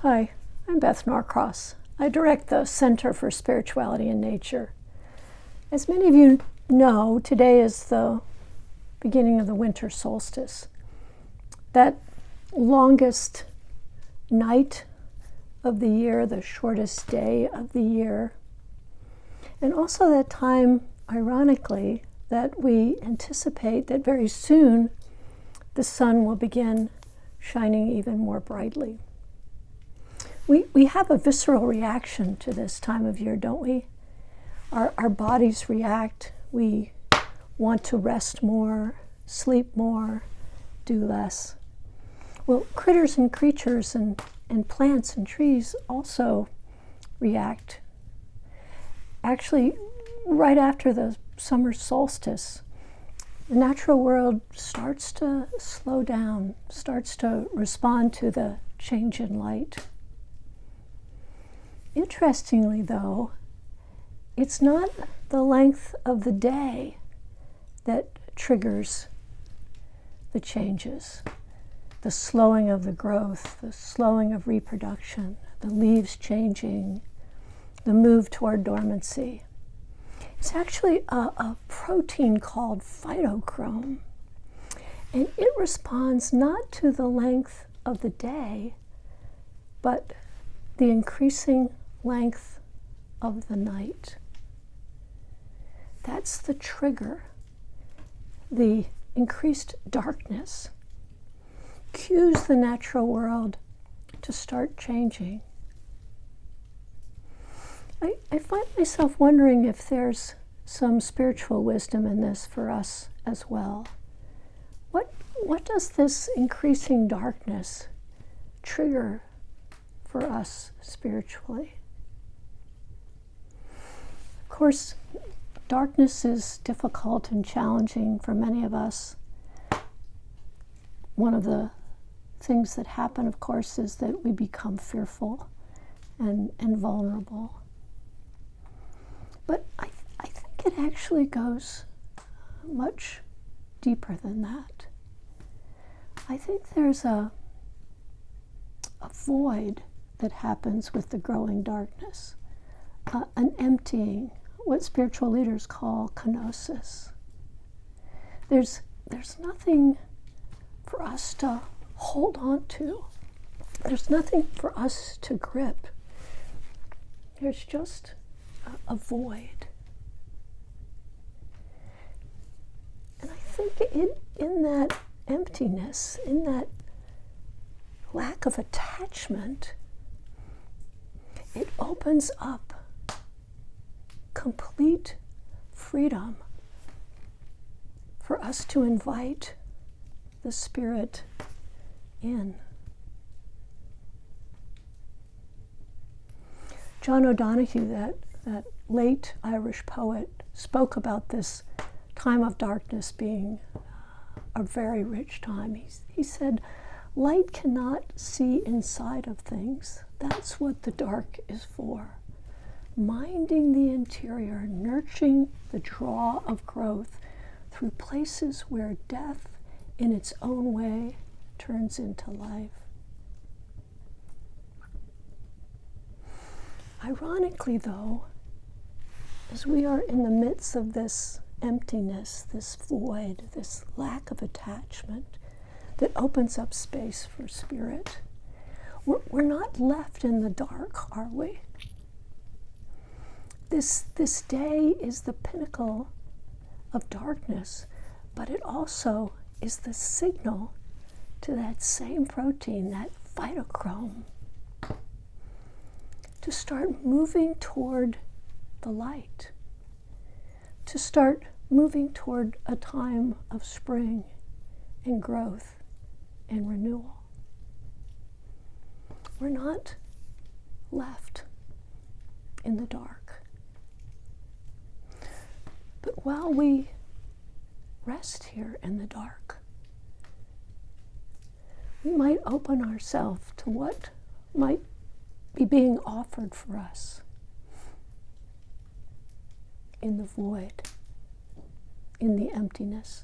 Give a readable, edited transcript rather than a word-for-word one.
Hi, I'm Beth Norcross. I direct the Center for Spirituality and Nature. As many of you know, today is the beginning of the Winter Solstice. That longest night of the year, the shortest day of the year. And also that time, ironically, that we anticipate that very soon the sun will begin shining even more brightly. We have a visceral reaction to this time of year, don't we? Our bodies react. We want to rest more, sleep more, do less. Well, critters and creatures and plants and trees also react. Actually, right after the summer solstice, the natural world starts to slow down, starts to respond to the change in light. Interestingly, though, it's not the length of the day that triggers the changes. The slowing of the growth, the slowing of reproduction, the leaves changing, the move toward dormancy. It's actually a protein called phytochrome, and it responds not to the length of the day, but the increasing length of the night. That's the trigger. The increased darkness cues the natural world to start changing. I find myself wondering if there's some spiritual wisdom in this for us as well. What does this increasing darkness trigger for us spiritually? Of course, darkness is difficult and challenging for many of us. One of the things that happen, of course, is that we become fearful and vulnerable. But I think it actually goes much deeper than that. I think there's a void that happens with the growing darkness, an emptying, what spiritual leaders call kenosis. There's nothing for us to hold on to. There's nothing for us to grip. There's just a void. And I think in that emptiness, in that lack of attachment, it opens up complete freedom for us to invite the Spirit in. John O'Donohue, that late Irish poet, spoke about this time of darkness being a very rich time. He said, "Light cannot see inside of things. That's what the dark is for. Minding the interior, nurturing the draw of growth through places where death in its own way turns into life." Ironically, though, as we are in the midst of this emptiness, this void, this lack of attachment that opens up space for Spirit, we're not left in the dark, are we? This day is the pinnacle of darkness, but it also is the signal to that same protein, that phytochrome, to start moving toward the light, to start moving toward a time of spring and growth and renewal. We're not left in the dark. But while we rest here in the dark, we might open ourselves to what might be being offered for us in the void, in the emptiness.